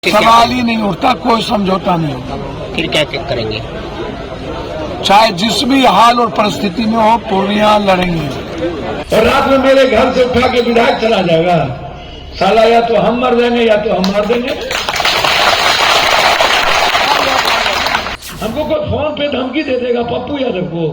सवाल ही नहीं उठता, कोई समझौता नहीं होगा। फिर क्या करेंगे? चाहे जिस भी हाल और परिस्थिति में हो, पूर्णिया लड़ेंगे। और रात में मेरे घर से उठा के विधायक चला जाएगा, साला या तो हम मर जाएंगे या तो हम मार देंगे। हमको कोई फोन पे धमकी दे देगा पप्पू यादव को।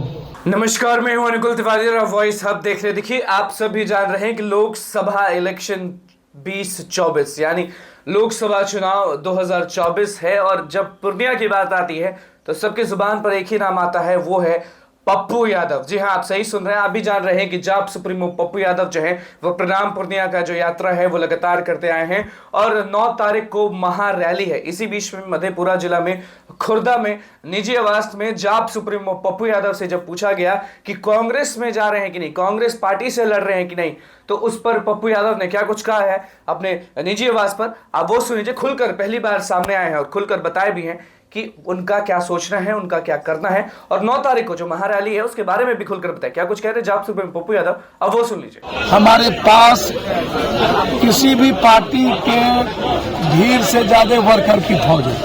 नमस्कार, मैं हूं अनुकुल तिवारी और वॉइस हब देख रहे। देखिए, आप सभी जान रहे हैं कि लोकसभा इलेक्शन 2024 यानी लोकसभा चुनाव 2024 है और जब पूर्णिया की बात आती है तो सबके जुबान पर एक ही नाम आता है, वो है पप्पू यादव। जी हां, आप सही सुन रहे हैं। आप भी जान रहे हैं कि जाप सुप्रीमो पप्पू यादव जो है वो प्रणाम पूर्णिया का जो यात्रा है वो लगातार करते आए हैं और 9 तारीख को महा रैली है। इसी बीच में मधेपुरा जिला में खुर्दा में निजी आवास में जाप सुप्रीमो पप्पू यादव से जब पूछा गया कि कांग्रेस में जा रहे हैं कि नहीं, कांग्रेस पार्टी से लड़ रहे हैं कि नहीं, तो उस पर पप्पू यादव ने क्या कुछ कहा है अपने निजी आवास पर, आप वो सुनिए। खुलकर पहली बार सामने आए हैं और खुलकर बताए भी हैं कि उनका क्या सोचना है, उनका क्या करना है और 9 तारीख को जो महारैली है उसके बारे में भी खुलकर बताया। क्या कुछ कह रहे जाप सुप्रीमो पप्पू यादव, अब वो सुन लीजिए। हमारे पास किसी भी पार्टी के भीड़ से ज्यादा वर्कर की फौज है,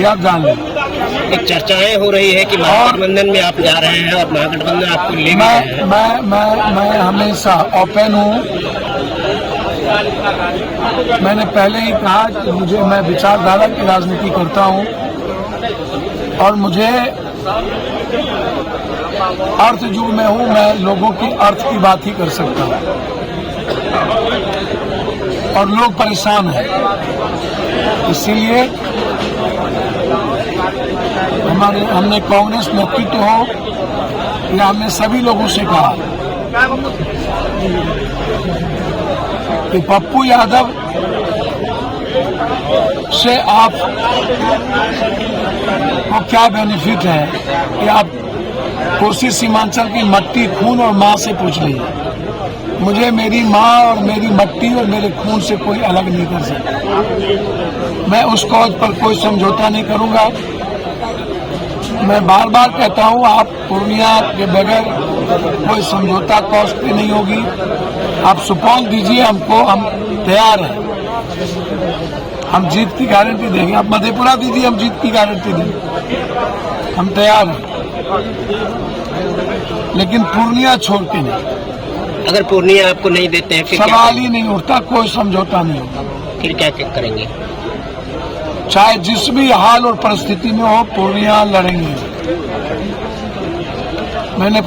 आप जान लें। एक चर्चाएं हो रही है कि महागठबंधन में आप जा रहे हैं और महागठबंधन आपको ले मैं हमेशा ओपन हूँ। मैंने पहले ही कहा कि मैं विचारधारा की राजनीति करता हूँ और मुझे अर्थ युग में हूँ, मैं लोगों की अर्थ की बात ही कर सकता हूँ और लोग परेशान हैं। इसीलिए हमने कांग्रेस नेतृत्व हो या हमने सभी लोगों से कहा कि पप्पू यादव से आप को क्या बेनिफिट है कि आप कोसी सीमांचल की मट्टी, खून और मां से पूछ लीजिए। मुझे मेरी मां और मेरी मट्टी और मेरे खून से कोई अलग नहीं कर सकता। मैं उस कौज पर कोई समझौता नहीं करूंगा। मैं बार बार कहता हूं, आप पूर्णिया के बगैर कोई समझौता कौज की नहीं होगी। आप सुपौल दीजिए हमको, हम तैयार हैं, हम जीत की गारंटी देंगे। आप मधेपुरा दीजिए, हम जीत की गारंटी देंगे, हम तैयार हैं, लेकिन पूर्णिया छोड़ के नहीं। अगर पूर्णिया आपको नहीं देते हैं फिर सवाल ही नहीं उठता, कोई समझौता नहीं होगा। फिर क्या करेंगे? चाहे जिस भी हाल और परिस्थिति में हो, पूर्णिया लड़ेंगे। मैंने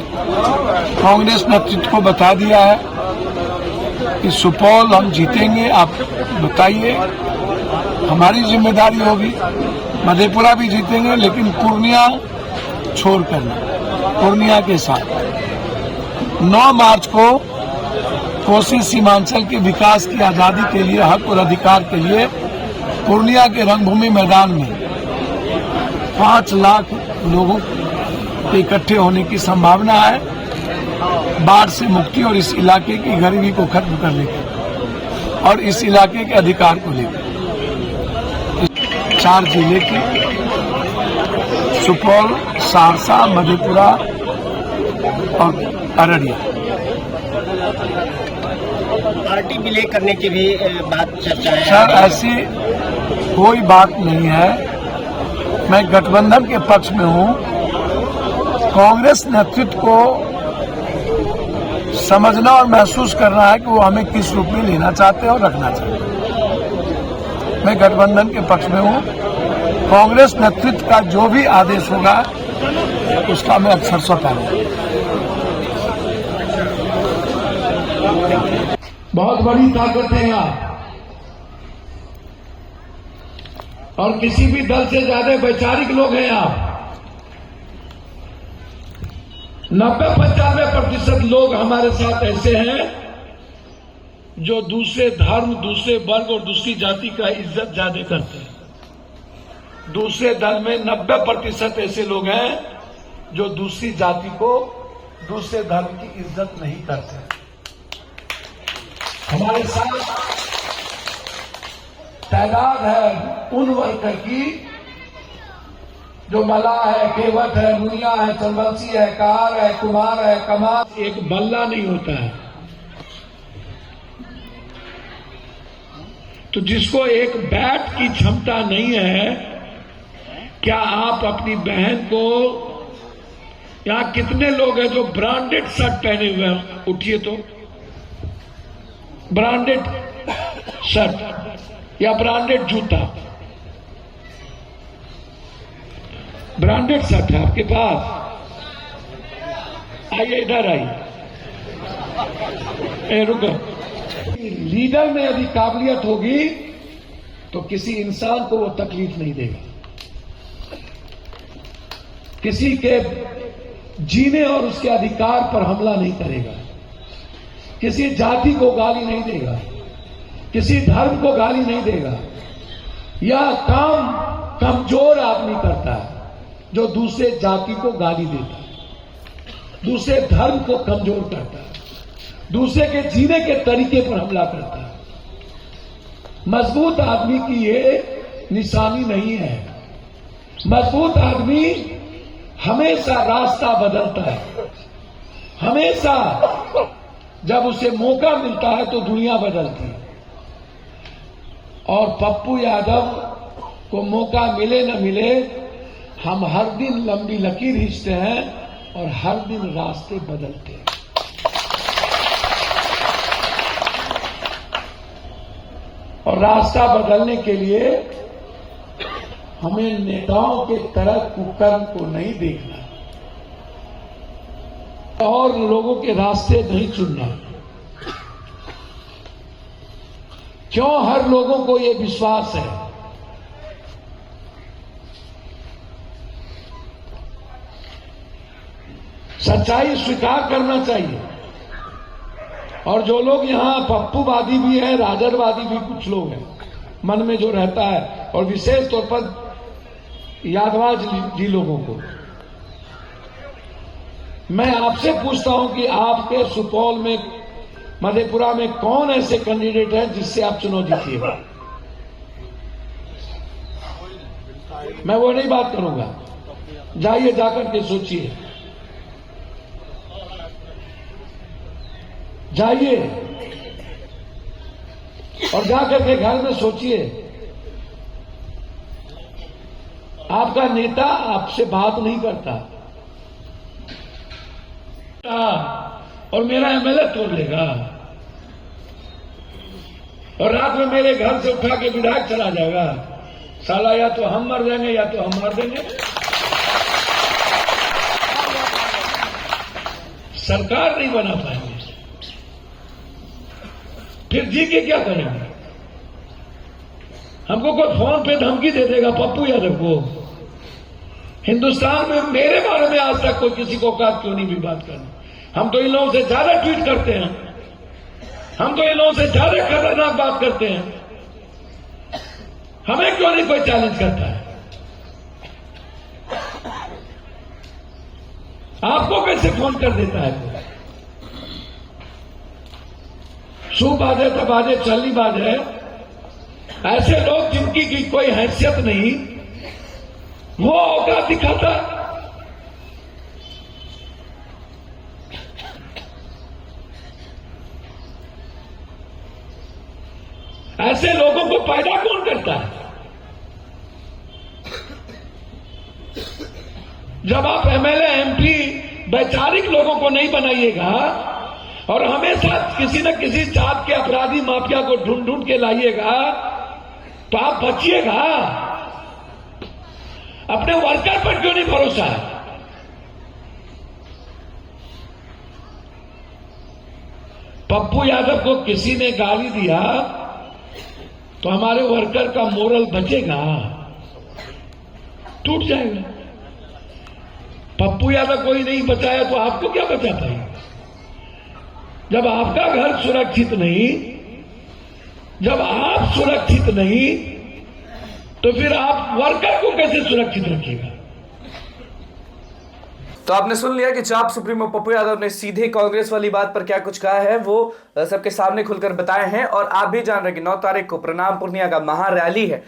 कांग्रेस नेतृत्व को बता दिया है कि सुपौल हम जीतेंगे। आप बताइए, हमारी जिम्मेदारी होगी। मधेपुरा भी जीतेंगे, लेकिन पूर्णिया छोड़कर नहीं, पूर्णिया के साथ। 9 मार्च को कोसी सीमांचल के विकास की आजादी के लिए, हक और अधिकार के लिए पूर्णिया के रंगभूमि मैदान में 5 लाख लोगों के इकट्ठे होने की संभावना है। बाढ़ से मुक्ति और इस इलाके की गरीबी को खत्म करने के और इस इलाके के अधिकार को लेकर 4 जिले की, सुपौल, सहरसा, मधेपुरा और अररिया। पार्टी विलय करने की भी बात चर्चा है। सर, ऐसी कोई बात नहीं है। मैं गठबंधन के पक्ष में हूं। कांग्रेस नेतृत्व को समझना और महसूस करना है कि वो हमें किस रूप में लेना चाहते हैं और रखना चाहते हैं। मैं गठबंधन के पक्ष में हूं। कांग्रेस नेतृत्व का जो भी आदेश होगा उसका मैं अक्षर पालूंगा। बहुत बड़ी ताकत है आप, और किसी भी दल से ज्यादा वैचारिक लोग हैं आप। 90-95% लोग हमारे साथ ऐसे हैं जो दूसरे धर्म, दूसरे वर्ग और दूसरी जाति का इज्जत ज्यादा करते हैं। दूसरे दल में 90% ऐसे लोग हैं जो दूसरी जाति को, दूसरे धर्म की इज्जत नहीं करते। हमारे साथ तादाद है उन वर्कर की जो मल्लाह है, केवट है, मुनिया है, चंदवंशी है, कार है, कुमार है, कमार। एक बल्ला नहीं होता है, तो जिसको एक बैट की क्षमता नहीं है, क्या आप अपनी बहन को, यहां कितने लोग हैं जो ब्रांडेड शर्ट पहने हुए हैं? उठिए तो, ब्रांडेड शर्ट या ब्रांडेड जूता, ब्रांडेड शर्ट है आपके पास? आइए इधर आइए, रुको। लीडर में यदि काबिलियत होगी तो किसी इंसान को वो तकलीफ नहीं देगा, किसी के जीने और उसके अधिकार पर हमला नहीं करेगा, किसी जाति को गाली नहीं देगा, किसी धर्म को गाली नहीं देगा। यह काम कमजोर आदमी करता है जो दूसरे जाति को गाली देता है, दूसरे धर्म को कमजोर करता है, दूसरे के जीने के तरीके पर हमला करता है। मजबूत आदमी की ये निशानी नहीं है। मजबूत आदमी हमेशा रास्ता बदलता है, हमेशा जब उसे मौका मिलता है तो दुनिया बदलती है। और पप्पू यादव को मौका मिले न मिले, हम हर दिन लंबी लकीर खींचते हैं और हर दिन रास्ते बदलते हैं। और रास्ता बदलने के लिए हमें नेताओं के तरह कुकर्म को नहीं देखना और लोगों के रास्ते नहीं चुनना। क्यों हर लोगों को यह विश्वास है? सच्चाई स्वीकार करना चाहिए। और जो लोग यहां पप्पूवादी भी हैं, राजदवादी भी कुछ लोग हैं, मन में जो रहता है, और विशेष तौर पर यादवाज जी लोगों को मैं आपसे पूछता हूं कि आपके सुपौल में, मधेपुरा में कौन ऐसे कैंडिडेट है जिससे आप चुनाव जीतिएगा? मैं वो नहीं बात करूंगा। जाइए, जाकर के सोचिए, जाइए और जाकर के घर में सोचिए। आपका नेता आपसे बात नहीं करता और मेरा एमएलए तोड़ लेगा और रात में मेरे घर से उठा के विधायक चला जाएगा। साला या तो हम मर जाएंगे या तो हम मार देंगे। सरकार नहीं बना पाएंगे, फिर जी के क्या करेंगे? हमको कोई फोन पे धमकी दे देगा पप्पू यादव को। हिंदुस्तान में मेरे बारे में आज तक कोई किसी को औकात क्यों नहीं भी बात करना। हम तो इन लोगों से ज्यादा ट्वीट करते हैं, हम तो इन लोगों से ज्यादा खतरनाक बात करते हैं। हमें क्यों नहीं कोई चैलेंज करता है? आपको कैसे फोन कर देता है कोई? सू बाजे तो बाजे, चलनी बाजे। ऐसे लोग जिनकी की कोई हैसियत नहीं, वो औकात दिखाता। ऐसे लोगों को पैदा कौन करता है? जब आप एमएलए एमपी वैचारिक लोगों को नहीं बनाइएगा और हमेशा किसी न किसी जात के अपराधी माफिया को ढूंढ ढूंढ के लाइएगा तो आप बचिएगा। अपने वर्कर पर क्यों नहीं भरोसा है? पप्पू यादव को किसी ने गाली दिया तो हमारे वर्कर का मोरल बचेगा? टूट जाएगा। पप्पू यादव कोई नहीं बचाया तो आपको क्या बचा पाएगा? जब आपका घर सुरक्षित नहीं, जब आप सुरक्षित नहीं, तो फिर आप वर्कर को कैसे सुरक्षित रखिएगा? तो आपने सुन लिया कि चाप सुप्रीमो पप्पू यादव ने सीधे कांग्रेस वाली बात पर क्या कुछ कहा है, वो सबके सामने खुलकर बताए हैं। और आप भी जान रहे हैं कि 9 तारीख को प्रणाम पूर्णिया का महारैली है,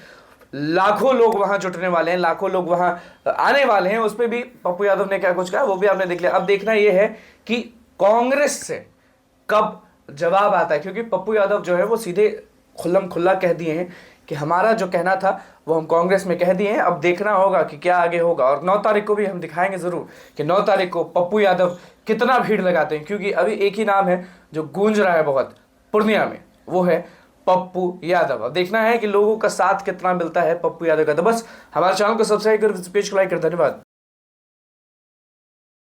लाखों लोग वहां जुटने वाले हैं, लाखों लोग वहां आने वाले हैं। उस पर भी पप्पू यादव ने क्या कुछ कहा वो भी आपने देख लिया। अब देखना यह है कि कांग्रेस से कब जवाब आता है, क्योंकि पप्पू यादव जो है वो सीधे खुल्लम खुल्ला कह दिए हैं कि हमारा जो कहना था वो हम कांग्रेस में कह दिए हैं। अब देखना होगा कि क्या आगे होगा, और 9 तारीख को भी हम दिखाएंगे ज़रूर कि 9 तारीख को पप्पू यादव कितना भीड़ लगाते हैं, क्योंकि अभी एक ही नाम है जो गूंज रहा है बहुत पूर्णिया में, वो है पप्पू यादव। अब देखना है कि लोगों का साथ कितना मिलता है पप्पू यादव का। तो बस हमारे चैनल को सब्सक्राइब कर, पेज को लाइक कर। धन्यवाद।